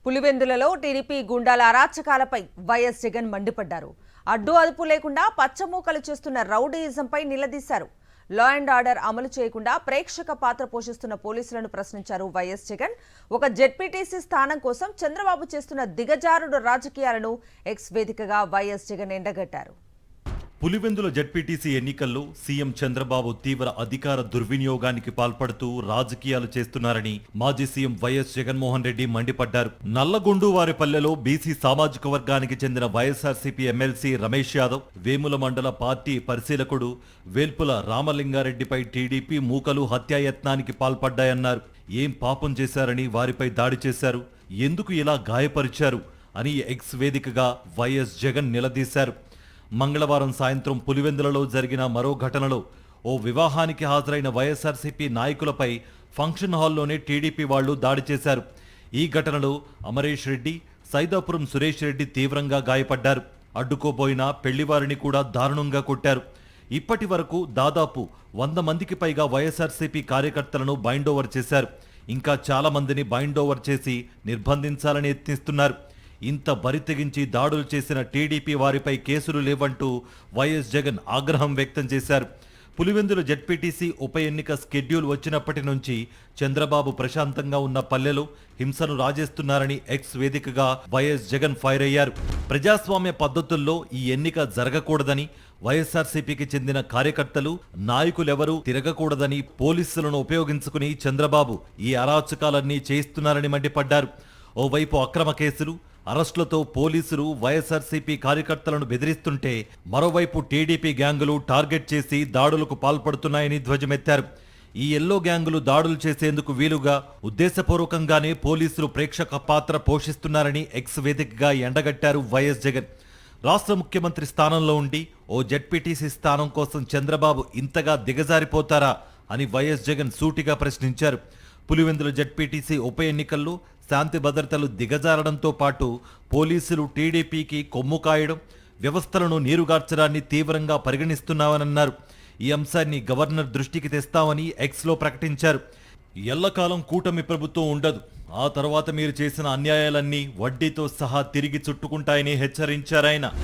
పులివెందులలో TDP Gundala అరాచకాలపై YS Jagan మండిపడ్డారు. అడ్డు అదుపు లేకుండా పచ్చమూకలు చేస్తున్న రౌడీయిజంపై నిలదీశారు. లా అండ్ ఆర్డర్ అమలు చేయకుండా ప్రేక్షక పాత్ర పోషిస్తున్న పోలీసులను ప్రశ్నించారు వైఎస్ జగన్. ఒక జెడ్పీటీసీ స్థానం కోసం చంద్రబాబు చేస్తున్న దిగజారుడు రాజకీయాలను ఎక్స్ వేదికగా వైఎస్ జగన్ ఎండగట్టారు. పులివెందుల జెడ్పీటీసీ ఎన్నికల్లో సీఎం చంద్రబాబు తీవ్ర అధికార దుర్వినియోగానికి పాల్పడుతూ రాజకీయాలు చేస్తున్నారని మాజీ సీఎం వైఎస్ జగన్మోహన్ రెడ్డి మండిపడ్డారు. నల్లగొండువారిపల్లెలో బీసీ సామాజిక వర్గానికి చెందిన వైఎస్ఆర్సీపీ ఎమ్మెల్సీ రమేష్ యాదవ్, వేముల మండల పార్టీ పరిశీలకుడు వేల్పుల రామలింగారెడ్డిపై టీడీపీ మూకలు హత్యాయత్నానికి పాల్పడ్డాయన్నారు. ఏం పాపం చేశారని వారిపై దాడి చేశారు, ఎందుకు ఇలా గాయపరిచారు అని ఎక్స్ వేదికగా వైఎస్ జగన్ నిలదీశారు. మంగళవారం సాయంత్రం పులివెందులలో జరిగిన మరో ఘటనలో ఓ వివాహానికి హాజరైన వైఎస్ఆర్సీపీ నాయకులపై ఫంక్షన్ హాల్లోనే టీడీపీ వాళ్లు దాడి చేశారు. ఈ ఘటనలో అమరేష్ రెడ్డి, సైదాపురం సురేష్ రెడ్డి తీవ్రంగా గాయపడ్డారు. అడ్డుకోబోయిన పెళ్లివారిని కూడా దారుణంగా కొట్టారు. ఇప్పటి వరకు దాదాపు 100 మందికి పైగా వైఎస్ఆర్సీపీ కార్యకర్తలను బైండోవర్ చేశారు. ఇంకా చాలా మందిని బైండోవర్ చేసి నిర్బంధించాలని యత్నిస్తున్నారు. ఇంత బరితెగించి దాడులు చేసిన టీడీపీ వారిపై కేసులు లేవంటూ వైఎస్ జగన్ ఆగ్రహం వ్యక్తం చేశారు. పులివెందుల జెడ్పీటీసీ ఉప ఎన్నిక స్కెడ్యూల్ వచ్చినప్పటి నుంచి చంద్రబాబు ప్రశాంతంగా ఉన్న పల్లెలో హింసను రాజేస్తున్నారని ఎక్స్ వేదికగా వైఎస్ జగన్ ఫైర్ అయ్యారు. ప్రజాస్వామ్య పద్ధతుల్లో ఈ ఎన్నిక జరగకూడదని, వైఎస్ఆర్సీపీకి చెందిన కార్యకర్తలు, నాయకులెవరూ తిరగకూడదని పోలీసులను ఉపయోగించుకుని చంద్రబాబు ఈ అరాచకాలన్నీ చేయిస్తున్నారని మండిపడ్డారు. ఓవైపు అక్రమ కేసులు, అరెస్టులతో పోలీసులు వైఎస్ఆర్సీపీ కార్యకర్తలను బెదిరిస్తుంటే మరోవైపు టీడీపీ గ్యాంగులు టార్గెట్ చేసి దాడులకు పాల్పడుతున్నాయని ధ్వజమెత్తారు. ఈ ఎల్లో గ్యాంగులు దాడులు చేసేందుకు వీలుగా ఉద్దేశపూర్వకంగానే పోలీసులు ప్రేక్షక పాత్ర పోషిస్తున్నారని ఎక్స్ వేదికగా ఎండగట్టారు వైఎస్ జగన్. రాష్ట్ర ముఖ్యమంత్రి స్థానంలో ఉండి ఓ జెడ్పీటీసీ స్థానం కోసం చంద్రబాబు ఇంతగా దిగజారిపోతారా అని వైఎస్ జగన్ సూటిగా ప్రశ్నించారు. పులివెందుల జెడ్పీటీసీ ఉప ఎన్నికల్లో శాంతి భద్రతలు దిగజారడంతో పాటు పోలీసులు టీడీపీకి కొమ్ము కాయడం, వ్యవస్థలను నీరుగార్చడాన్ని తీవ్రంగా పరిగణిస్తున్నామన్నారు. ఈ అంశాన్ని గవర్నర్ దృష్టికి తెస్తామని ఎక్స్లో ప్రకటించారు. ఎల్లకాలం కూటమి ప్రభుత్వం ఉండదు, ఆ తర్వాత మీరు చేసిన అన్యాయాలన్నీ వడ్డీతో సహా తిరిగి చుట్టుకుంటాయని హెచ్చరించారాయన.